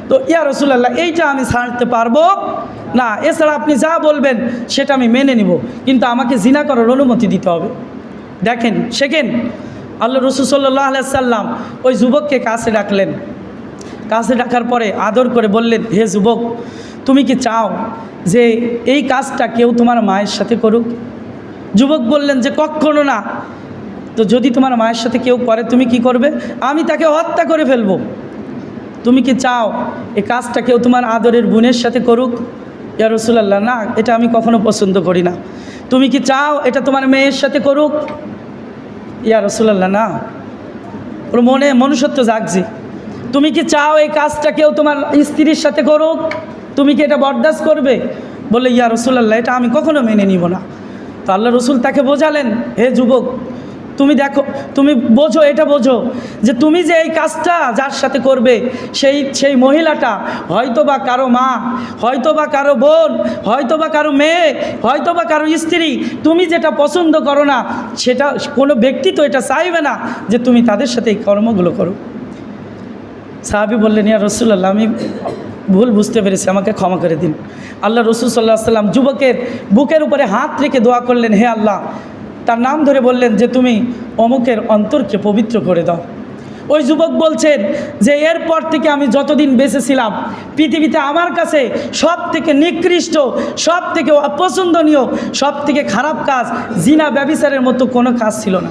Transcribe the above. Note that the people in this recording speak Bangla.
তো ইয়া রাসূলুল্লাহ এইটা আমি ছাড়তে পারবো না, এছাড়া আপনি যা বলবেন সেটা আমি মেনে নিব, কিন্তু আমাকে জিনা করার অনুমতি দিতে হবে। দেখেন শেখেন, আল্লাহ রাসূল সাল্লাল্লাহু আলাইহি সাল্লাম ওই যুবককে কাছে ডাকলেন। কাছে ডাকার পরে আদর করে বললেন, হে যুবক, তুমি কি চাও যে এই কাজটা কেউ তোমার মায়ের সাথে করুক? যুবক বললেন যে কখনো না। তো যদি তোমার মায়ের সাথে কেউ করে তুমি কি করবে? আমি তাকে হত্যা করে ফেলবো। তুমি কি চাও এই কাজটা কেউ তোমার আদরের বোনের সাথে করুক? ইয়া রাসূলুল্লাহ, না, এটা আমি কখনো পছন্দ করি না। তুমি কি চাও এটা তোমার মেয়ের সাথে করুক? ইয়া রাসূলুল্লাহ, না। ওর মনে মনুষ্যত্ব জাগছে। তুমি কি চাও এই কাজটা কেউ তোমার স্ত্রীর সাথে করুক? তুমি কি এটা বরদাস্ত করবে? বলে, ইয়া রাসূলুল্লাহ, এটা আমি কখনো মেনে নিব না। তো আল্লাহ রসুল তাকে বোঝালেন, হে যুবক, তুমি দেখো, তুমি বোঝো, এটা বোঝো যে তুমি যে এই কাজটা যার সাথে করবে সেই মহিলাটা হয়তো বা কারো মা, হয়তো বা কারো বোন, হয়তো বা কারো মেয়ে, হয়তো বা কারো স্ত্রী। তুমি যেটা পছন্দ করো না সেটা কোনো ব্যক্তি তো এটা চাইবে না যে তুমি তাদের সাথে এই কর্মগুলো করো। সাহাবী বললেন, ইয়া রাসূলুল্লাহ, আমি ভুল বুঝতে পেরেছি, আমাকে ক্ষমা করে দিন। আল্লাহ রাসূল সাল্লাল্লাহু আলাইহি সাল্লাম যুবকের বুকের উপরে হাত রেখে দোয়া করলেন, হে আল্লাহ, তার নাম ধরে বললেন যে তুমি অমুকের অন্তরকে পবিত্র করে দাও। ওই যুবক বলছেন যে এরপর থেকে আমি যতদিন বেঁচে ছিলাম পৃথিবীতে আমার কাছে সব থেকে নিকৃষ্ট, সব থেকে অপছন্দনীয়, সব থেকে খারাপ কাজ জিনা ব্যভিচারের মতো কোনো কাজ ছিল না।